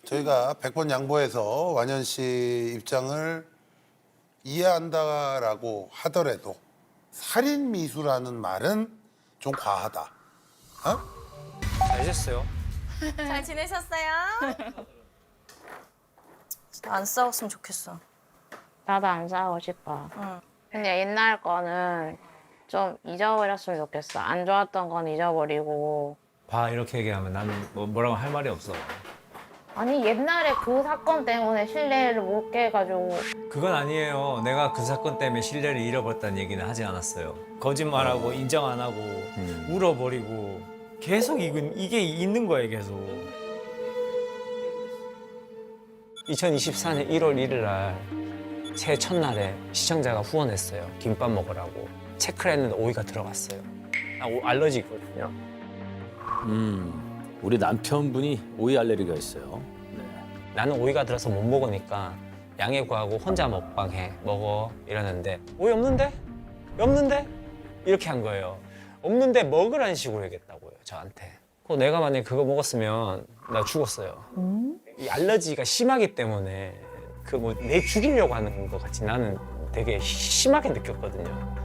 저희가 100번 양보해서 완현 씨 입장을 이해한다라고 하더라도 살인 미수라는 말은 좀 과하다. 어? 잘 잤어요? 잘 지내셨어요? 안 싸웠으면 좋겠어. 나도 안 싸우고 싶어. 근데 옛날 거는 좀 잊어버렸으면 좋겠어. 안 좋았던 건 잊어버리고. 봐, 이렇게 얘기하면 나는 뭐라고 할 말이 없어. 아니 옛날에 그 사건 때문에 신뢰를 못 깨가지고. 그건 아니에요. 내가 그 사건 때문에 신뢰를 잃어버렸다는 얘기는 하지 않았어요. 거짓말하고 인정 안 하고 울어버리고 계속 이게 있는 거예요, 계속. 2024년 1월 1일 날 새해 첫날에 시청자가 후원했어요. 김밥 먹으라고. 체크를 했는데 오이가 들어갔어요. 나 알러지 있거든요. 우리 남편분이 오이 알레르기가 있어요. 네. 나는 오이가 들어서 못 먹으니까 양해 구하고 혼자 먹방해 먹어 이러는데 오이 없는데? 없는데? 이렇게 한 거예요. 없는데 먹으라는 식으로 얘기했다고요, 저한테. 내가 만약에 그거 먹었으면 나 죽었어요. 이 알러지가 심하기 때문에 그 뭐 내 죽이려고 하는 것 같이 나는 되게 심하게 느꼈거든요.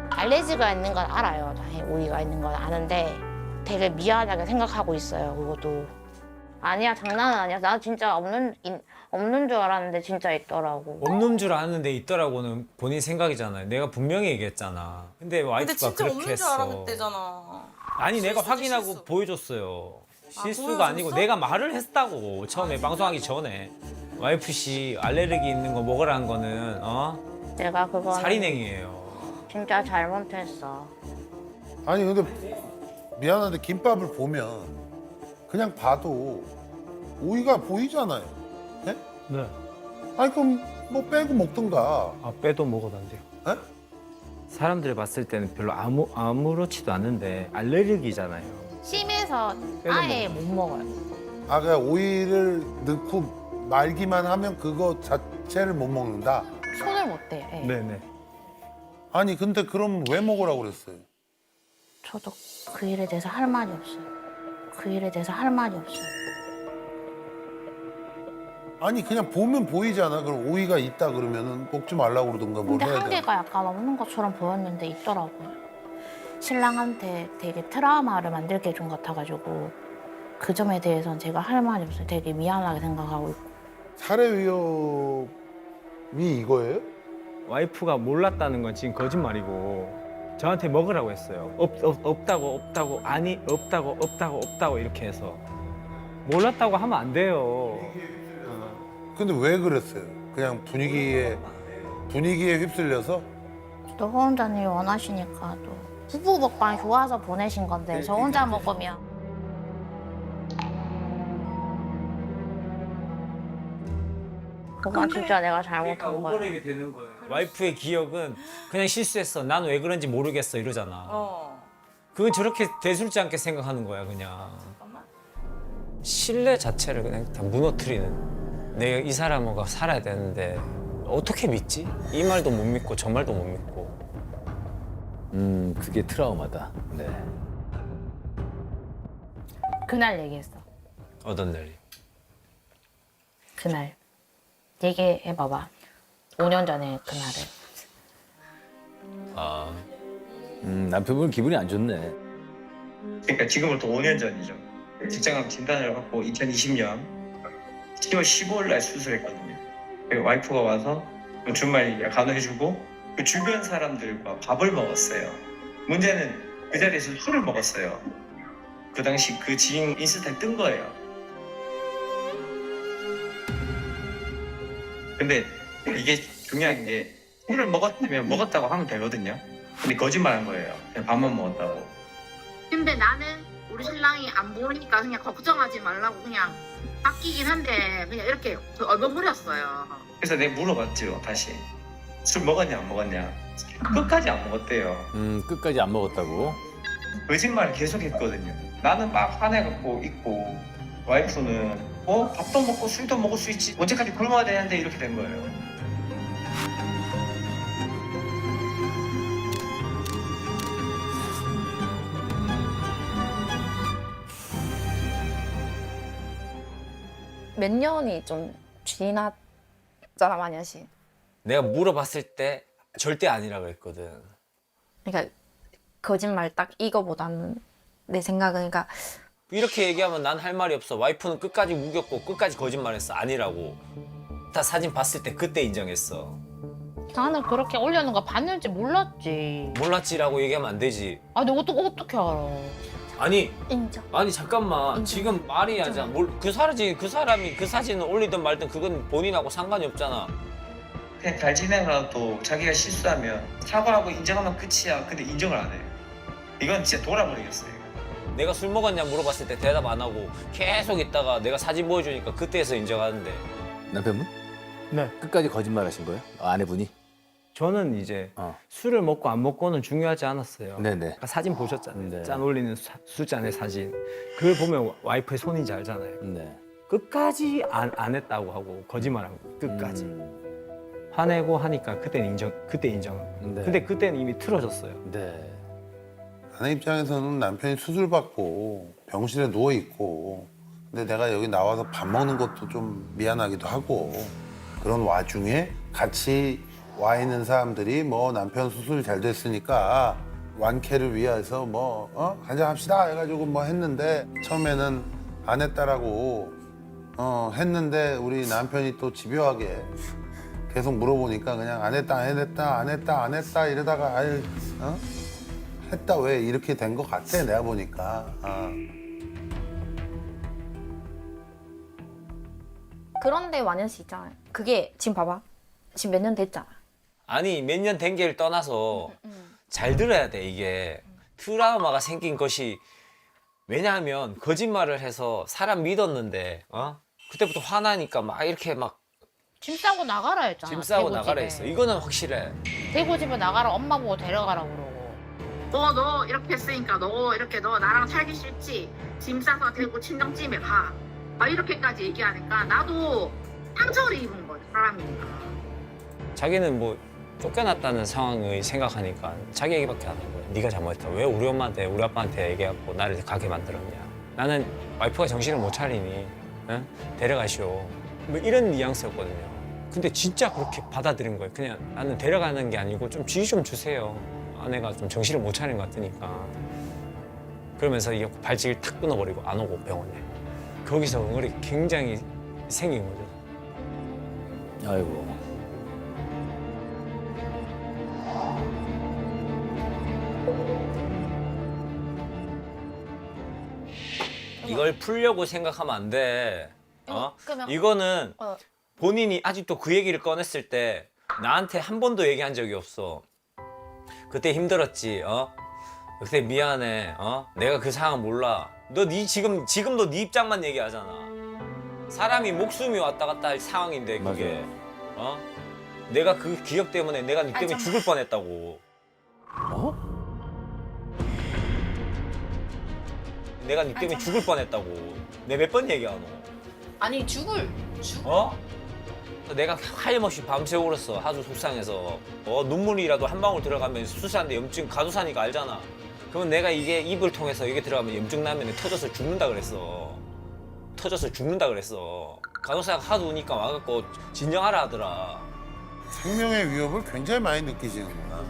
알레르기가 있는 건 알아요. 나의 오이가 있는 건 아는데 되게 미안하게 생각하고 있어요. 그것도. 아니야, 장난은 아니야. 나 진짜 없는 줄 알았는데 진짜 있더라고. 없는 줄 아는데 있더라고는 본인 생각이잖아요. 내가 분명히 얘기했잖아. 근데 근데 와이프가 진짜 그렇게 없는 줄 했어. 알았대잖아. 아니 내가 실수지, 확인하고 실수. 보여줬어요. 실수가 보여줬어? 아니고 내가 말을 했다고 처음에 방송하기 전에. 와이프 씨 알레르기 있는 거 먹으라는 거는 내가 그거는 살인행위예요. 진짜 잘못했어. 아니 근데 미안한데 김밥을 보면 그냥 봐도 오이가 보이잖아요. 네? 네. 아니 그럼 뭐 빼고 먹든가. 아, 빼도 먹어도 안 돼요. 네? 사람들이 봤을 때는 별로 아무렇지도 않은데 알레르기잖아요. 심해서 빼도 아예 못 먹어요. 아 그냥 오이를 넣고 말기만 하면 그거 자체를 못 먹는다. 손을 못 대요. 예. 네네. 아니 근데 그럼 왜 먹으라고 그랬어요? 저도 그 일에 대해서 할 말이 없어요. 그 일에 대해서 할 말이 없어요. 아니 그냥 보면 보이잖아. 그럼 오이가 있다 그러면은 먹지 말라고 그러던가 뭘 근데 해야 한 돼. 개가 약간 없는 것처럼 보였는데 있더라고요. 신랑한테 되게 트라우마를 만들게 해준 것 같아가지고 그 점에 대해서는 제가 할 말이 없어요. 되게 미안하게 생각하고 있고. 살해 위협이 이거예요? 와이프가 몰랐다는 건 지금 거짓말이고 저한테 먹으라고 했어요. 없다고 아니 없다고 이렇게 해서 몰랐다고 하면 안 돼요. 근데 왜 그랬어요? 그냥 분위기에 휩쓸려서? 또 혼자님이 원하시니까 또 부부 먹방 좋아서 보내신 건데 저 혼자 먹으면 그건 진짜 내가 잘못한 거야. 억울하게 되는 거예요. 와이프의 기억은 그냥 실수했어. 난 왜 그런지 모르겠어 이러잖아. 그건 저렇게 대수롭지 않게 생각하는 거야 그냥. 신뢰 자체를 그냥 다 무너뜨리는. 내가 이 사람과 살아야 되는데 어떻게 믿지? 이 말도 못 믿고 저 말도 못 믿고. 그게 트라우마다. 네. 그날 얘기했어. 어떤 날이? 그날 얘기해봐봐. 5년 전에 그날을. 아 남편분 기분이 안 좋네. 그러니까 지금부터 5년 전이죠. 직장암 진단을 받고 2020년 10월 15일 날 수술했거든요. 와이프가 와서 주말 간호해주고 그 주변 사람들과 밥을 먹었어요. 문제는 그 자리에서 술을 먹었어요. 그 당시 그 지인 인스타에 뜬 거예요. 근데 이게 중요한 게 술을 먹었다면 먹었다고 하면 되거든요. 근데 거짓말한 거예요. 그냥 밥만 먹었다고. 근데 나는 우리 신랑이 안 보니까 그냥 걱정하지 말라고 그냥 바뀌긴 한데 그냥 이렇게 얼버무렸어요. 그래서 내가 물어봤죠. 다시 술 먹었냐 안 먹었냐. 끝까지 안 먹었대요. 끝까지 안 먹었다고. 거짓말을 계속했거든요. 나는 막 화내갖고 있고 와이프는 밥도 먹고 술도 먹을 수 있지 언제까지 굶어야 되는데 이렇게 된 거예요. 몇 년이 좀 지났잖아, 만약에. 내가 물어봤을 때 절대 아니라 그랬거든. 그러니까 거짓말 딱 이거보다는 내 생각은 그러니까 이렇게 얘기하면 난 할 말이 없어. 와이프는 끝까지 우겼고 끝까지 거짓말했어. 아니라고. 다 사진 봤을 때 그때 인정했어. 나는 그렇게 올려놓은 거 봤는지 몰랐지. 몰랐지라고 얘기하면 안 되지. 아, 내가 어떻게 알아? 아니 인정. 아니 잠깐만 지금 말이 하자. 그 사람이 그 사진을 올리든 말든 그건 본인하고 상관이 없잖아. 그냥 잘 지내가도 자기가 실수하면 사과하고 인정하면 끝이야. 근데 인정을 안 해요. 이건 진짜 돌아버리겠어요. 내가 술 먹었냐 물어봤을 때 대답 안 하고 계속 있다가 내가 사진 보여주니까 그때서 인정하는데. 남편분? 네. 끝까지 거짓말하신 거예요? 아내분이? 저는 이제 어. 술을 먹고 안 먹고는 중요하지 않았어요. 네네. 아까 사진 보셨잖아요. 네. 짠 올리는 술잔의 사진. 그걸 보면 와이프의 손인지 알잖아요. 네. 끝까지 안 했다고 하고 거짓말한 거. 끝까지. 화내고 하니까 그때 인정. 네. 근데 그때는 이미 틀어졌어요. 네. 아내 입장에서는 남편이 수술 받고 병실에 누워 있고, 근데 내가 여기 나와서 밥 먹는 것도 좀 미안하기도 하고, 그런 와중에 같이 와 있는 사람들이 뭐 남편 수술 잘 됐으니까 완쾌를 위해서 뭐 한잔 합시다 해가지고 뭐 했는데, 처음에는 안 했다라고 했는데 우리 남편이 또 집요하게 계속 물어보니까 그냥 안 했다 이러다가 아유 했다 왜 이렇게 된 것 같아 내가 보니까. 그런데 완연 씨 있잖아요. 그게 지금 봐봐. 지금 몇 년 됐잖아. 아니 몇 년 된 게를 떠나서 잘 들어야 돼. 이게 트라우마가 생긴 것이, 왜냐하면 거짓말을 해서 사람 믿었는데 그때부터 화나니까 막 이렇게 막 짐 싸고 나가라 했잖아. 짐 싸고 대구 나가라 집에. 했어. 이거는 확실해. 대구 집에 나가라, 엄마 보고 데려가라 그러고. 너 이렇게 했으니까 너 나랑 살기 싫지? 짐 싸서 대구 친정집에 가. 막 이렇게까지 얘기하니까 나도 상처를 입은 거지, 사람이니까. 자기는 뭐 쫓겨났다는 상황을 생각하니까 자기 얘기밖에 안 하는 거야. 네가 잘못했다. 왜 우리 엄마한테 우리 아빠한테 얘기하고 나를 가게 만들었냐. 나는 와이프가 정신을 못 차리니 데려가시오. 뭐 이런 뉘앙스였거든요. 근데 진짜 그렇게 받아들인 거예요. 그냥 나는 데려가는 게 아니고 좀 지휘 좀 주세요. 아내가 좀 정신을 못 차리는 것 같으니까. 그러면서 이게 발직을 탁 끊어버리고 안 오고 병원에. 거기서 응어리 굉장히 생긴 거죠. 아이고. 이걸 풀려고 생각하면 안 돼. 그러면 이거는 어. 본인이 아직도 그 얘기를 꺼냈을 때 나한테 한 번도 얘기한 적이 없어. 그때 힘들었지. 그때 미안해. 내가 그 상황 몰라. 지금도 네 입장만 얘기하잖아. 사람이 목숨이 왔다 갔다 할 상황인데 그게. 내가 그 기억 때문에 내가 네 때문에 죽을 뻔했다고. 내가 네 때문에 죽을 뻔했다고. 내가 몇 번 얘기하노? 아니 죽을 내가 하염없이 밤새 울었어. 아주 속상해서. 눈물이라도 한 방울 들어가면 수술하는데 염증 가두사니까 알잖아. 그러면 내가 이게 입을 통해서 이게 들어가면 염증 나면 터져서 죽는다 그랬어. 간호사가 하도 우니까 와갖고 진정하라 하더라. 생명의 위협을 굉장히 많이 느끼시는구나.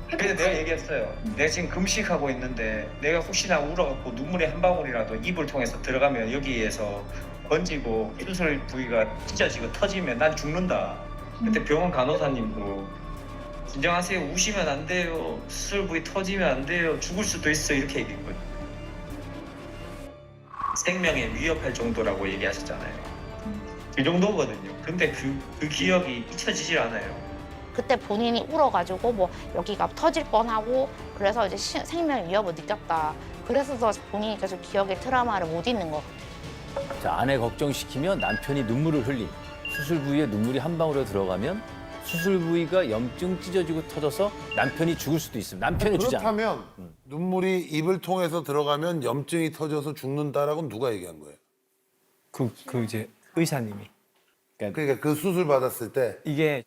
그래서 내가 얘기했어요. 내가 지금 금식하고 있는데 내가 혹시나 울어갖고 눈물이 한 방울이라도 입을 통해서 들어가면 여기에서 번지고 수술 부위가 찢어지고 터지면 난 죽는다. 그때 병원 간호사님도 진정하세요. 우시면 안 돼요. 수술 부위 터지면 안 돼요. 죽을 수도 있어. 이렇게 얘기했거든요. 생명에 위협할 정도라고 얘기하셨잖아요. 그 정도거든요. 근데 그 기억이 잊혀지질 않아요. 그때 본인이 울어가지고 뭐 여기가 터질 뻔하고 그래서 이제 생명 위협을 느꼈다. 그래서 더 본인이 계속 기억에 트라우마를 못 잊는 거. 자, 아내 걱정시키면 남편이 눈물을 흘림. 수술 부위에 눈물이 한 방울에 들어가면 수술 부위가 염증 찢어지고 터져서 남편이 죽을 수도 있습니다. 남편이 주장. 그렇다면 눈물이 입을 통해서 들어가면 염증이 터져서 죽는다라고 누가 얘기한 거예요? 그 이제 의사님이. 그러니까 그 수술 받았을 때 이게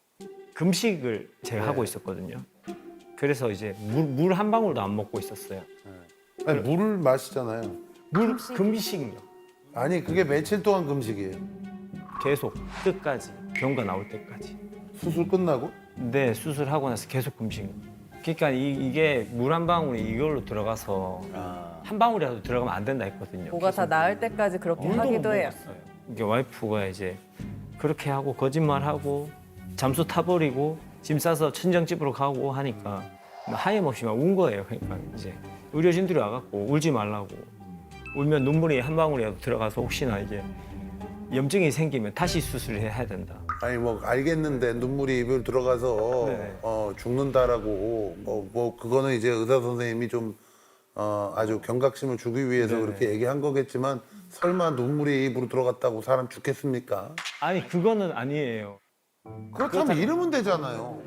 금식을 제가 하고 있었거든요. 그래서 이제 물 한 방울도 안 먹고 있었어요. 아니, 물을 마시잖아요. 금식이요. 아니 그게 며칠 동안 금식이에요? 계속 끝까지 경과 나올 때까지. 수술 끝나고? 네, 수술하고 나서 계속 금식. 그러니까 이게 물 한 방울이 이걸로 들어가서 한 방울이라도 들어가면 안 된다 했거든요. 뭐가 다 나을 때까지 그렇게 하기도 해요. 이게 와이프가 이제 그렇게 하고 거짓말하고 잠수 타버리고 짐 싸서 친정집으로 가고 하니까 하염없이 막 운 거예요. 그러니까 이제 의료진들이 와갖고 울지 말라고. 울면 눈물이 한 방울이라도 들어가서 혹시나 이게 염증이 생기면 다시 수술을 해야 된다. 아니 뭐 알겠는데 눈물이 입을 들어가서 네네. 죽는다라고 뭐 그거는 이제 의사 선생님이 좀 아주 경각심을 주기 위해서 네네. 그렇게 얘기한 거겠지만 설마 눈물이 입으로 들어갔다고 사람 죽겠습니까? 아니 그거는 아니에요. 그렇다면 이러면 되잖아요.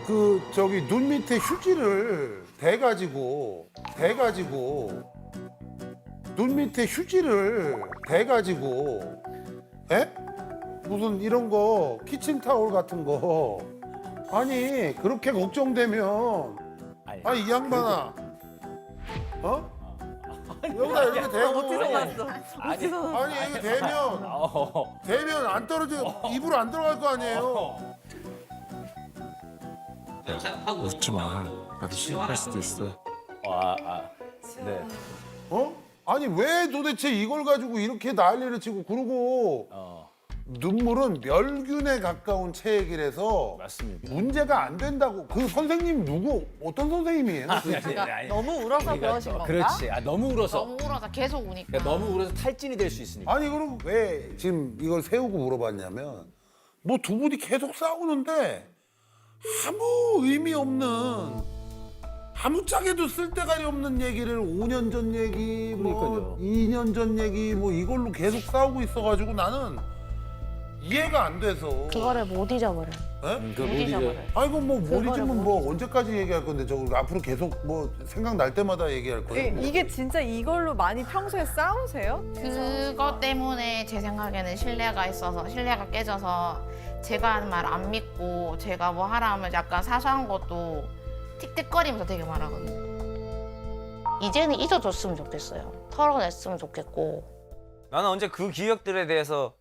그 저기 눈 밑에 휴지를 대가지고 눈 밑에 휴지를 대가지고 에? 무슨 이런 거 키친타올 같은 거 아니 그렇게 걱정되면 아니 이 양반아 어? 여기다 이렇게 대고 어디서 났어? 아니 이게 대면 안 떨어져 입으로 안 들어갈 거 아니에요. 웃지 마. 나도 실패할 수도 있어. 네. 어? 아니 왜 도대체 이걸 가지고 이렇게 난리를 치고 그러고 눈물은 멸균에 가까운 체액이라서 맞습니다. 문제가 안 된다고. 그 선생님 누구 어떤 선생님이에요? 너무 울어서 그러신 건가? 그렇지. 너무 울어서. 너무 울어서 계속 우니까. 그러니까 너무 울어서 탈진이 될 수 있으니까. 아니 그럼 왜 지금 이걸 세우고 물어봤냐면 뭐 두 분이 계속 싸우는데 아무 의미 없는 아무짝에도 쓸데가리 없는 얘기를 5년 전 얘기 뭐 그러니까요. 2년 전 얘기 뭐 이걸로 계속 싸우고 있어가지고 나는 이해가 안 돼서. 그거를 못 잊어버려. 예? 그 못 잊어버려. 아이고 뭐 못 그거를 잊으면 못 뭐 언제까지 얘기할 건데 저거 앞으로 계속 뭐 생각날 때마다 얘기할 거예요. 이게 진짜 이걸로 많이 평소에 싸우세요? 그것 때문에 제 생각에는 신뢰가 있어서 신뢰가 깨져서 제가 하는 말 안 믿고 제가 뭐 하라면 약간 사소한 것도 틱틱거리면서 되게 말하거든요. 이제는 잊어줬으면 좋겠어요. 털어냈으면 좋겠고. 나는 언제 그 기억들에 대해서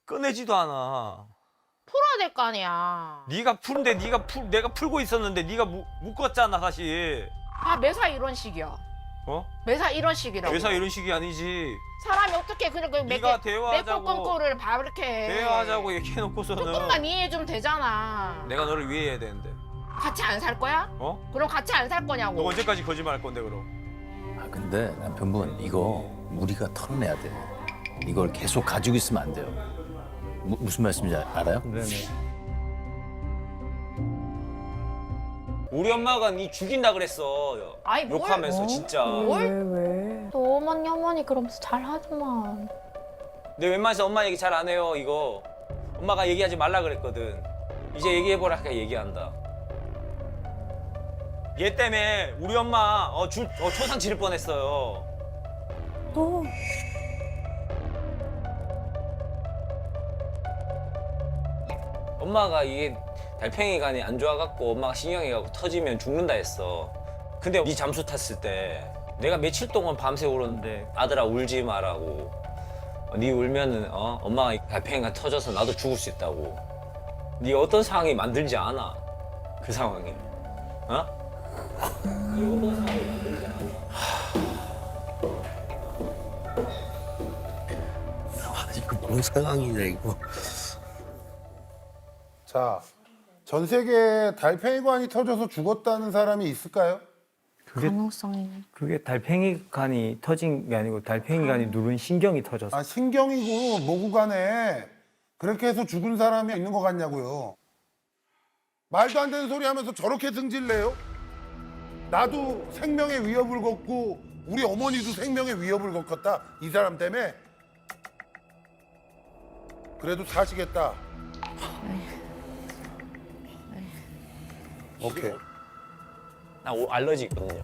꺼내지도 않아. 풀어야 될 거 아니야. 네가 푸는데 내가 풀고 있었는데 네가 묶었잖아 사실. 매사 이런 식이야. 매사 이런 식이라고. 회사 이런 식이 아니지. 사람이 어떻게 그냥 그 네가 대화하자고. 꽁꽁꽁을 봐 이렇게 해. 대화하자고 얘기해놓고서는 조금만 이해해주면 되잖아. 내가 너를 위해야 되는데. 같이 안 살 거야? 그럼 같이 안 살 너 거냐고. 언제까지 거짓말할 건데 그럼? 근데 남편분 이거 우리가 털어내야 돼. 이걸 계속 가지고 있으면 안 돼요. 무슨 말씀인지 알아요? 네네. 우리 엄마가 니 죽인다 그랬어. 아이, 뭘. 욕하면서 진짜. 왜? 또 어머니 그러면서 잘하더만. 근데 웬만해서 엄마 얘기 잘 안 해요 이거. 엄마가 얘기하지 말라 그랬거든. 이제 얘기해보라 하니까 얘기한다. 얘 때문에 우리 엄마 초상 지를 뻔했어요. 또 엄마가 이게 달팽이관이 안 좋아갖고 엄마가 신경이 가고 터지면 죽는다 했어. 근데 네 잠수 탔을 때 내가 며칠 동안 밤새 울었는데 아들아 울지 마라고. 네 울면은 엄마가 달팽이가 터져서 나도 죽을 수 있다고. 네 어떤 상황이 만들지 않아. 그 상황이. 이거 뭔 상황이냐 이거. 자, 전 세계에 달팽이관이 터져서 죽었다는 사람이 있을까요? 가능성이. 그게 달팽이관이 터진 게 아니고 달팽이관이 누른 신경이 터져서. 아, 신경이고 모구간에 그렇게 해서 죽은 사람이 있는 것 같냐고요. 말도 안 되는 소리 하면서 저렇게 승질내요? 나도 생명의 위협을 걷고 우리 어머니도 생명의 위협을 겪었다. 이 사람 때문에. 그래도 사시겠다. 오케이. 나 알러지 있거든요.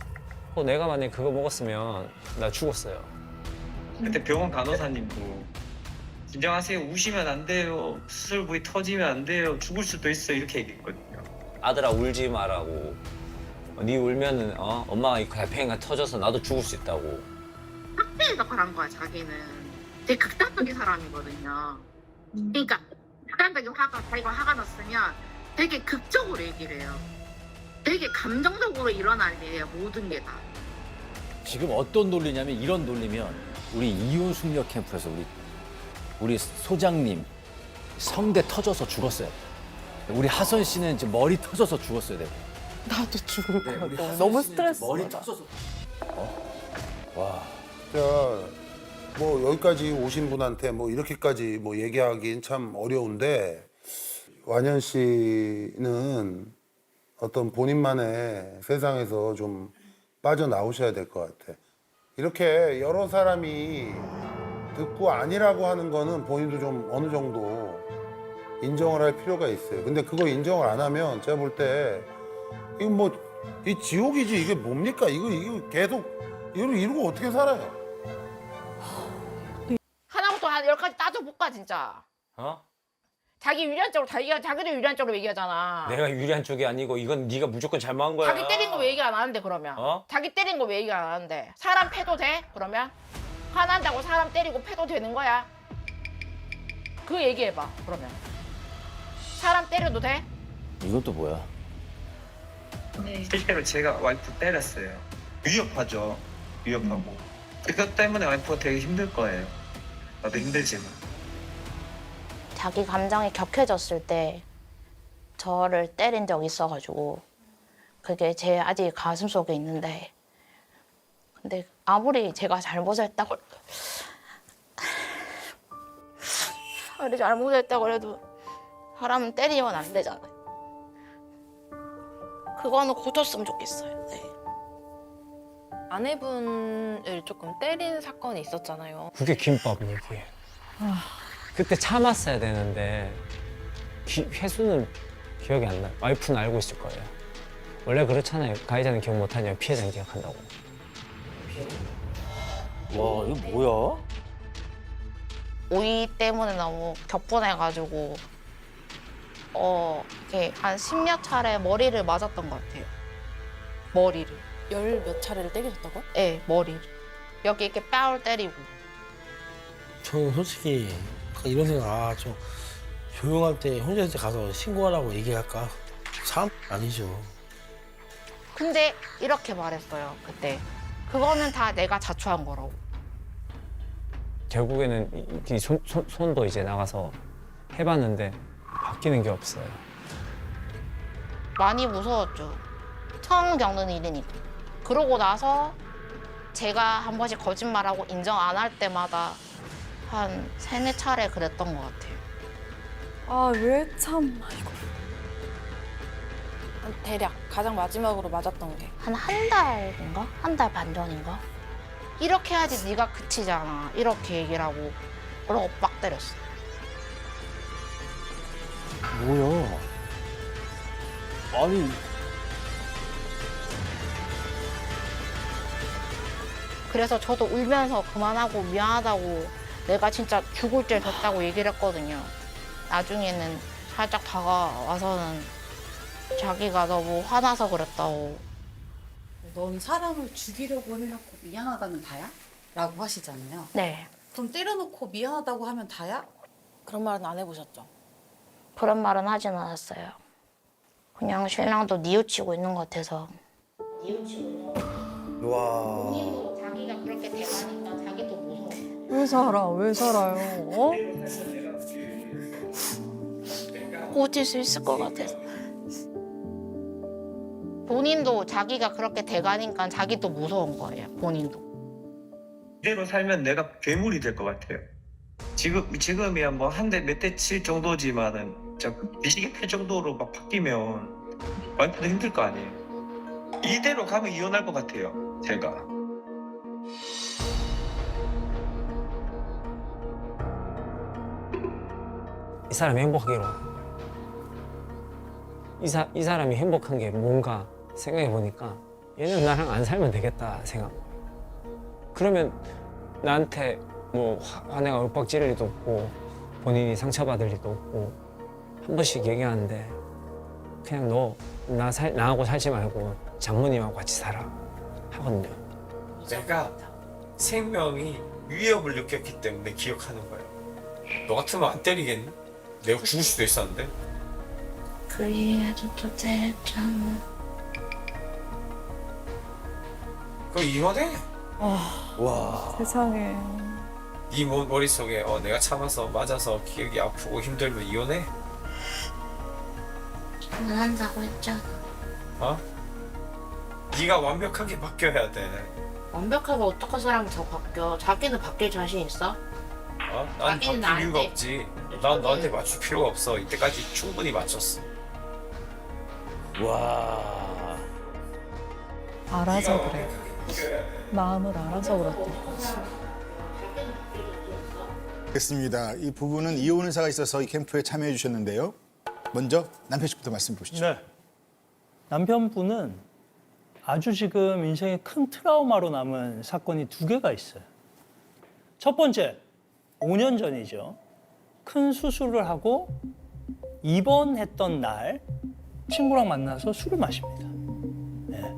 내가 만약에 그거 먹었으면 나 죽었어요. 그때 병원 간호사님도 진정하세요. 우시면 안 돼요. 수술 부위 터지면 안 돼요. 죽을 수도 있어. 이렇게 얘기했거든요. 아들아 울지 마라고. 네 울면은 엄마가 이 달팽이가 터져서 나도 죽을 수 있다고. 확대해 덕하는 거야 자기는. 되게 극단적인 사람이거든요. 그러니까 극단적인 자기가 화가 났으면 되게 극적으로 얘기를 해요. 되게 감정적으로 일어나는 일이에요 모든 게 다. 지금 어떤 논리냐면 이런 논리면 우리 이혼 숙녀 캠프에서 우리 소장님 성대 터져서 죽었어요. 우리 하선 씨는 이제 머리 터져서 죽었어야 돼요. 나도 죽을 것 같아. 너무 스트레스. 머리 터져서. 와. 자, 뭐 여기까지 오신 분한테 뭐 이렇게까지 뭐 얘기하기는 참 어려운데 완현 씨는 어떤 본인만의 세상에서 좀 빠져나오셔야 될 것 같아. 이렇게 여러 사람이 듣고 아니라고 하는 거는 본인도 좀 어느 정도 인정을 할 필요가 있어요. 근데 그거 인정을 안 하면 제가 볼 때 이거 뭐 이 지옥이지 이게 뭡니까? 이거 계속 이러고 어떻게 살아요? 하나부터 한 10까지 따져볼까 진짜. 자기 유리한 쪽으로 자기도 유리한 쪽으로 얘기하잖아. 내가 유리한 쪽이 아니고 이건 네가 무조건 잘못한 거야. 자기 때린 거 왜 얘기 안 하는데 그러면? 자기 때린 거 왜 얘기 안 하는데? 사람 패도 돼? 그러면? 화난다고 사람 때리고 패도 되는 거야? 그거 얘기해봐 그러면. 사람 때려도 돼? 이건 또 뭐야? 실제로 제가 와이프 때렸어요. 위협하죠. 위협하고. 그것 때문에 와이프가 되게 힘들 거예요. 나도 힘들지만. 자기 감정이 격해졌을 때 저를 때린 적 있어가지고 그게 제 아직 가슴 속에 있는데 근데 아무리 제가 잘못했다고 해도 사람은 때리면 안 되잖아요. 그거는 고쳤으면 좋겠어요. 네. 아내분을 조금 때린 사건이 있었잖아요. 그게 김밥이에요. 그때 참았어야 되는데 회수는 기억이 안 나요. 와이프는 알고 있을 거예요. 원래 그렇잖아요. 가해자는 기억 못하냐 피해자는 기억한다고. 와 이거 뭐야? 오이 때문에 너무 격분해가지고 이렇게 한 10몇 차례 머리를 맞았던 것 같아요. 머리를. 열 몇 차례를 때리셨다고요? 네, 머리를. 여기 이렇게 뺨을 때리고. 저는 솔직히 이런 생각 좀 조용할 때 혼자 있을 때 가서 신고하라고 얘기할까? 사람 아니죠. 근데 이렇게 말했어요, 그때. 그거는 다 내가 자초한 거라고. 결국에는 이 손도 이제 나가서 해봤는데 바뀌는 게 없어요. 많이 무서웠죠. 처음 겪는 일이니까. 그러고 나서 제가 한 번씩 거짓말하고 인정 안 할 때마다 한 3-4차례 그랬던 것 같아요. 아, 왜 참. 아이고. 대략 가장 마지막으로 맞았던 게. 한 달인가? 한 달 반 전인가? 이렇게 해야지 네가 그치잖아. 이렇게 얘기를 하고 그러고 빡 때렸어. 뭐야? 아니 그래서 저도 울면서 그만하고 미안하다고 내가 진짜 죽을 죄 졌다고 얘기를 했거든요. 나중에는 살짝 다가와서는 자기가 너무 화나서 그랬다고. 넌 사람을 죽이려고 해놓고 미안하다면 다야? 라고 하시잖아요. 네. 그럼 때려놓고 미안하다고 하면 다야? 그런 말은 안 해보셨죠? 그런 말은 하진 않았어요. 그냥 신랑도 뉘우치고 있는 것 같아서. 뉘우치고. 와. 본인도 자기가 그렇게 돼가니까 자기도 무서워. 왜 살아? 왜 살아요? 어? 고칠 수 있을 것 같아서. 본인도 자기가 그렇게 돼가니까 자기도 무서운 거예요. 본인도. 이대로 살면 내가 괴물이 될 것 같아요. 지금이야 뭐 한 대 몇 대 칠 정도지만은 진짜 미시게 필 정도로 막 바뀌면 와이프도 힘들 거 아니에요. 이대로 가면 이혼할 것 같아요. 제가. 이 사람이 행복하기로. 이 사람이 행복한 게 뭔가 생각해 보니까 얘는 나랑 안 살면 되겠다 생각. 그러면 나한테 뭐 화내가 윽박지를 일도 없고 본인이 상처받을 일도 없고 한 번씩 얘기하는데 그냥 너 나하고 살지 말고 장모님하고 같이 살아 하거든요. 내가 생명이 위협을 느꼈기 때문에 기억하는 거예요. 너 같으면 안 때리겠니? 내가 죽을 수도 있었는데. 그래도 또 때렸잖아. 그럼 이혼해. 와. 세상에. 네 머릿속에 내가 참아서 맞아서 기억이 아프고 힘들면 이혼해. 안 한다고 했잖아. 네가 완벽하게 바뀌어야 돼. 완벽하게 어떻게 사람이 더 바뀌어? 자기는 바뀔 자신 있어? 난 자기는 바뀔 이유가 나한테- 없지. 난 너한테 맞출 필요가 없어. 이때까지 충분히 맞췄어. 와. 알아서 네가 그래. 완벽하게 바뀌어야 돼. 마음을 알아서 그렇대. 됐습니다. 이 부부는 이혼 의사가 있어서 이 캠프에 참여해 주셨는데요. 먼저 남편 씨부터 말씀 보시죠. 네. 남편분은 아주 지금 인생에 큰 트라우마로 남은 사건이 2개가 있어요. 첫 번째, 5년 전이죠. 큰 수술을 하고 입원했던 날 친구랑 만나서 술을 마십니다. 네.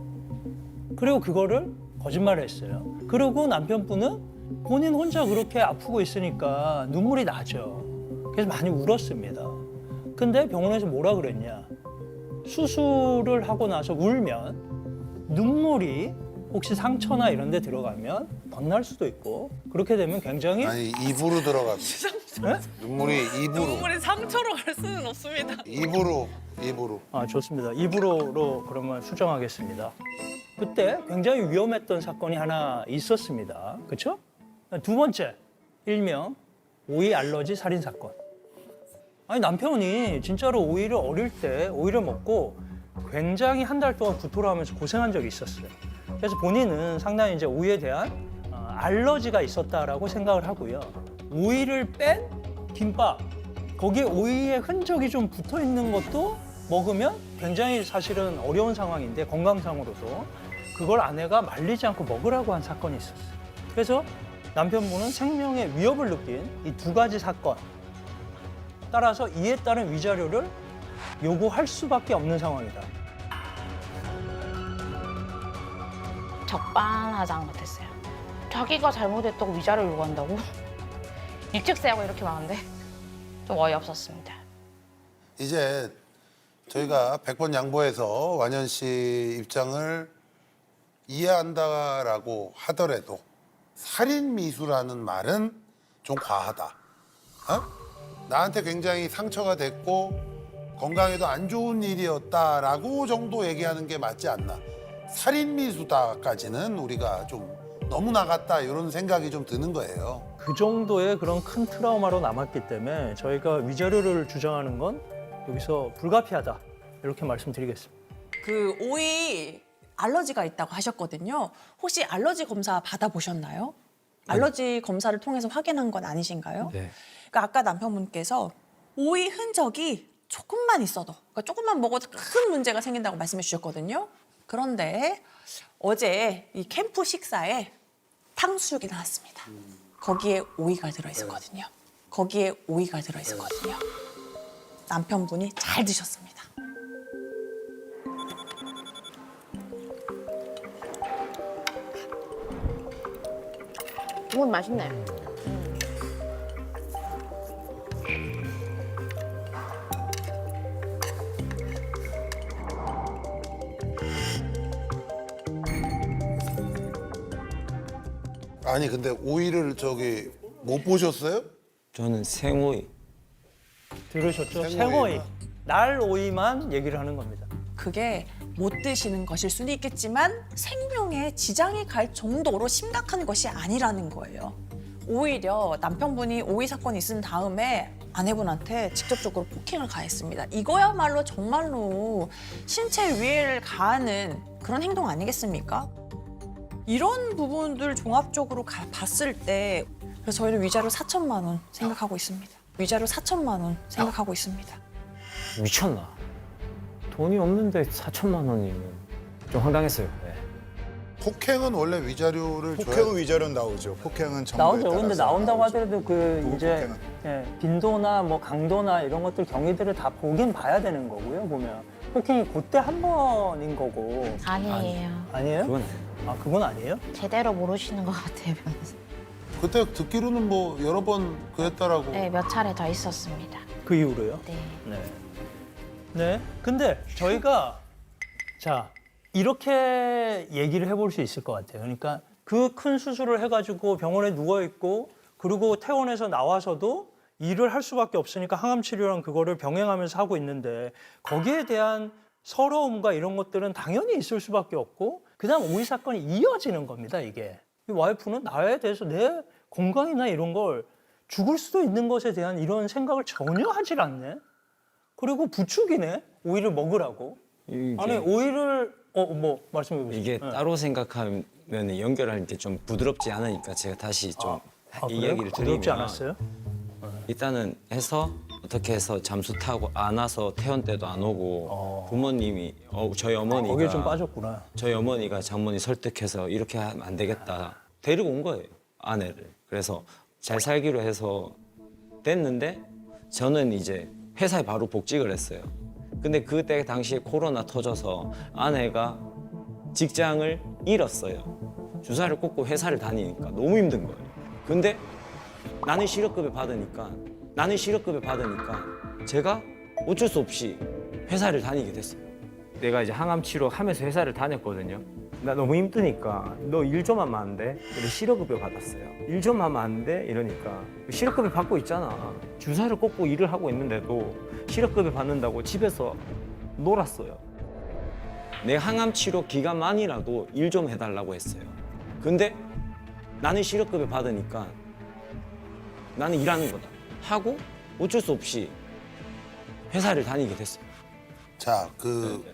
그리고 그거를 거짓말을 했어요. 그리고 남편분은 본인 혼자 그렇게 아프고 있으니까 눈물이 나죠. 그래서 많이 울었습니다. 근데 병원에서 뭐라 그랬냐. 수술을 하고 나서 울면 눈물이 혹시 상처나 이런 데 들어가면 덧날 수도 있고 그렇게 되면 굉장히 아니 입으로 들어가. 네? 눈물이 입으로. 눈물이 상처로 갈 수는 없습니다. 입으로. 아, 좋습니다. 입으로로 그러면 수정하겠습니다. 그때 굉장히 위험했던 사건이 하나 있었습니다. 그렇죠? 2번째, 일명 오이 알러지 살인 사건. 아니 남편이 진짜로 오이를 어릴 때 오이를 먹고 굉장히 한 달 동안 구토를 하면서 고생한 적이 있었어요. 그래서 본인은 상당히 이제 오이에 대한 알러지가 있었다라고 생각을 하고요. 오이를 뺀 김밥, 거기에 오이의 흔적이 좀 붙어 있는 것도 먹으면 굉장히 사실은 어려운 상황인데 건강상으로서 그걸 아내가 말리지 않고 먹으라고 한 사건이 있었어요. 그래서 남편분은 생명의 위협을 느낀 이 2가지 사건, 따라서 이에 따른 위자료를 요구할 수밖에 없는 상황이다. 적반하장 같았어요. 자기가 잘못했다고 위자료를 요구한다고? 일찍세하고 이렇게 많은데 좀 어이없었습니다. 이제 저희가 100번 양보해서 완현 씨 입장을 이해한다라고 하더라도 살인 미수라는 말은 좀 과하다. 나한테 굉장히 상처가 됐고 건강에도 안 좋은 일이었다라고 정도 얘기하는 게 맞지 않나. 살인 미수다까지는 우리가 좀 너무 나갔다 이런 생각이 좀 드는 거예요. 그 정도의 그런 큰 트라우마로 남았기 때문에 저희가 위자료를 주장하는 건 여기서 불가피하다 이렇게 말씀드리겠습니다. 그 오이 알러지가 있다고 하셨거든요. 혹시 알러지 검사 받아보셨나요? 알러지 검사를 통해서 확인한 건 아니신가요? 네. 그러니까 아까 남편분께서 오이 흔적이 조금만 있어도, 그러니까 조금만 먹어도 큰 문제가 생긴다고 말씀해 주셨거든요. 그런데 어제 이 캠프 식사에 탕수육이 나왔습니다. 거기에 오이가 들어있었거든요. 거기에 오이가 들어있었거든요. 남편분이 잘 드셨습니다. 이건 맛있네. 아니 근데 오이를 저기 못 보셨어요? 저는 생오이. 들으셨죠? 생오이. 생오이. 날 오이만 얘기를 하는 겁니다. 그게 못 드시는 것일 수는 있겠지만 생명에 지장이 갈 정도로 심각한 것이 아니라는 거예요. 오히려 남편분이 오이 사건이 있은 다음에 아내분한테 직접적으로 폭행을 가했습니다. 이거야말로 정말로 신체 위해를 가하는 그런 행동 아니겠습니까? 이런 부분들 종합적으로 봤을 때 그래서 저희는 위자료 4천만 원 생각하고 있습니다. 위자료 4천만 원 생각하고 있습니다. 미쳤나? 돈이 없는데 4천만 원이면 좀 황당했어요. 네. 폭행은 원래 위자료를 줘야 폭행은 위자료는 나오죠. 폭행은 정부에 나오죠. 따라서 근데 나온다고 나오죠. 하더라도 그 도구 이제 폭행은. 빈도나 뭐 강도나 이런 것들 경위들을 다 보긴 봐야 되는 거고요. 보면 폭행이 그때 한 번인 거고. 아니에요. 아니에요? 그건 아, 그건 아니에요? 제대로 모르시는 것 같아요, 변호사. 그때 듣기로는 뭐 여러 번 그랬다라고. 네, 몇 차례 더 있었습니다. 그 이후로요? 네. 네. 네. 근데 저희가 자 이렇게 얘기를 해볼 수 있을 것 같아요. 그러니까 그 큰 수술을 해가지고 병원에 누워 있고 그리고 퇴원해서 나와서도 일을 할 수밖에 없으니까 항암 치료랑 그거를 병행하면서 하고 있는데 거기에 대한 서러움과 이런 것들은 당연히 있을 수밖에 없고 그다음 오이 사건이 이어지는 겁니다. 이게 이 와이프는 나에 대해서 내 건강이나 이런 걸 죽을 수도 있는 것에 대한 이런 생각을 전혀 하질 않네. 그리고 부추기네. 오이를 먹으라고. 아니 오이를 뭐 말씀해 보시죠. 이게 네. 따로 생각하면 연결할 때 좀 부드럽지 않으니까 제가 다시 좀 그래요? 이야기를 드리면 부드럽지 않았어요? 일단은 해서 어떻게 해서 잠수 타고 안 와서 퇴원 때도 안 오고 부모님이 저희 어머니가 거기에 좀 빠졌구나. 저희 어머니가 장모님 설득해서 이렇게 하면 안 되겠다 데리고 온 거예요 아내를. 그래서 잘 살기로 해서 됐는데 저는 이제 회사에 바로 복직을 했어요. 근데 그때 당시에 코로나 터져서 아내가 직장을 잃었어요. 주사를 꽂고 회사를 다니니까 너무 힘든 거예요. 근데 나는 실업급여 받으니까 제가 어쩔 수 없이 회사를 다니게 됐어요. 내가 이제 항암 치료 하면서 회사를 다녔거든요. 나 너무 힘드니까 너 일 좀 하면 안 돼? 근데 실업급여 받았어요. 일 좀 하면 안 돼? 이러니까 실업급여 받고 있잖아. 주사를 꽂고 일을 하고 있는데도 실업급여 받는다고 집에서 놀았어요. 내 항암 치료 기간만이라도 일 좀 해달라고 했어요. 근데 나는 실업급여 받으니까 나는 일하는 거다 하고 어쩔 수 없이 회사를 다니게 됐어요. 자,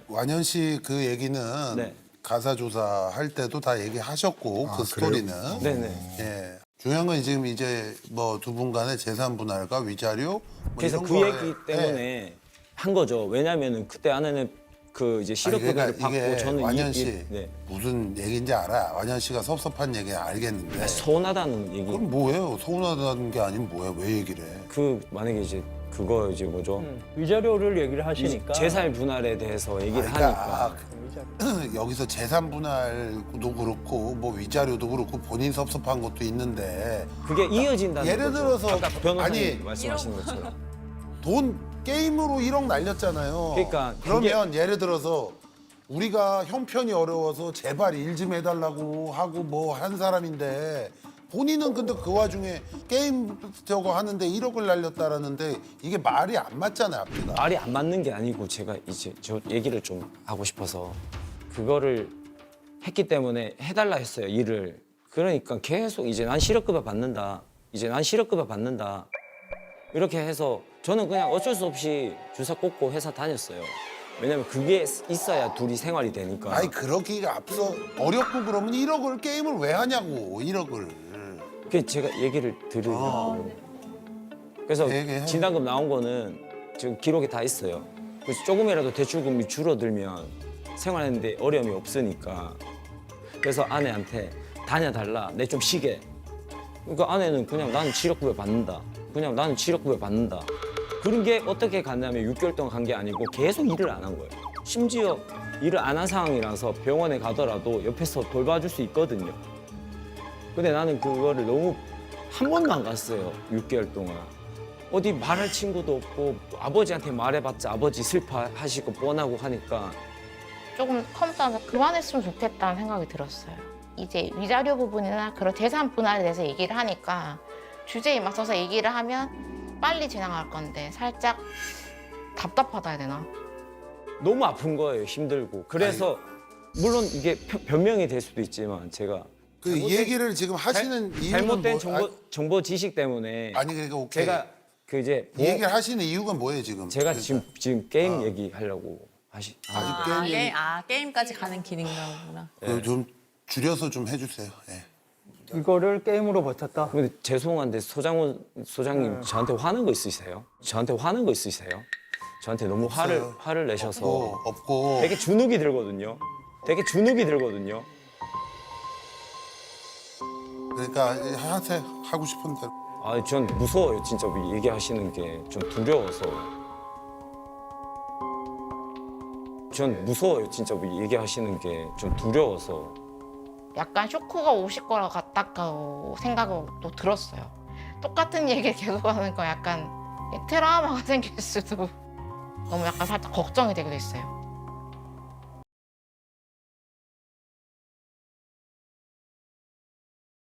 완현 씨 그 얘기는 네. 가사 조사 할 때도 다 얘기하셨고 그 스토리는. 네네. 예. 중요한 건 지금 이제 뭐 두 분 간의 재산 분할과 위자료 뭐 그래서 이런 그 거에- 얘기 때문에 한 거죠. 왜냐면은 그때 아내는 그 이제 실업급여를 아니, 그러니까 받고 이게 저는 완현 씨 네. 무슨 얘기인지 알아. 완현 씨가 섭섭한 얘기는 알겠는데. 서운하다는 얘기. 그럼 뭐예요? 서운하다는 게 아니면 뭐야? 왜 얘기를 해? 그 만약에 이제 그거 이제 뭐죠? 위자료를 얘기를 하시니까 재산 분할에 대해서 얘기를 그러니까 하니까 여기서 재산 분할도 그렇고 뭐 위자료도 그렇고 본인 섭섭한 것도 있는데 그게 이어진다는 예를 거죠. 들어서 아까 변호사님 아니 말씀하시는 것처럼. 돈 게임으로 1억 날렸잖아요. 그러니까 그러면 예를 들어서 우리가 형편이 어려워서 제발 일 좀 해달라고 하고 뭐 한 사람인데 본인은 근데 그 와중에 게임 저거 하는데 1억을 날렸다라는데 이게 말이 안 맞잖아요, 앞뒤가. 말이 안 맞는 게 아니고 제가 이제 저 얘기를 좀 하고 싶어서 그거를 했기 때문에 해달라 했어요, 일을. 그러니까 계속 이제 난 실업급여 받는다. 이렇게 해서 저는 그냥 어쩔 수 없이 주사 꽂고 회사 다녔어요. 왜냐면 그게 있어야 둘이 생활이 되니까. 아니 그러기가 앞서 어렵고 그러면 1억을 게임을 왜 하냐고 1억을. 그게 제가 얘기를 드리려고. 그래서 얘기해. 진단금 나온 거는 지금 기록에 다 있어요. 그래서 조금이라도 대출금이 줄어들면 생활하는데 어려움이 없으니까. 그래서 아내한테 다녀달라. 내 좀 쉬게. 그러니까 아내는 그냥 나는 실업급여 받는다. 그런 게 어떻게 갔냐면 6개월 동안 간 게 아니고 계속 일을 안 한 거예요. 심지어 일을 안 한 상황이라서 병원에 가더라도 옆에서 돌봐줄 수 있거든요. 근데 나는 그거를 너무 한 번도 안 갔어요. 6개월 동안. 어디 말할 친구도 없고 아버지한테 말해봤자 아버지 슬퍼하시고 뻔하고 하니까 조금 컴퓨터에서 그만했으면 좋겠다는 생각이 들었어요. 이제 위자료 부분이나 그런 재산 분할에 대해서 얘기를 하니까 주제에 맞춰서 얘기를 하면 빨리 지나갈 건데 살짝 답답하다 해야 되나? 너무 아픈 거예요. 힘들고. 그래서 물론 이게 변명이 될 수도 있지만 제가 그 얘기를 지금 하시는 이유는 잘못된 뭐, 정보 지식 때문에 아니 그러니까 오케이. 제가 그 이제 이 얘기를 하시는 이유가 뭐예요 지금? 제가 지금 게임 얘기하려고 게임까지 가는 길인가 보구나. 좀 줄여서 좀 해주세요. 예. 이거를 게임으로 버텼다. 근데 죄송한데 소장님 저한테 화난 거 있으세요? 저한테 너무 화를 내셔서 없고 되게 주눅이 들거든요. 그러니까 하고 싶은 대로. 아, 전 무서워요. 진짜 얘기하시는 게 좀 두려워서. 전 무서워요. 진짜 뭐 얘기하시는 게 좀 두려워서. 약간 쇼크가 오실 거라 같다고 생각도 들었어요. 똑같은 얘기를 계속하는 거 약간 트라우마가 생길 수도 너무 약간 살짝 걱정이 되기도 했어요.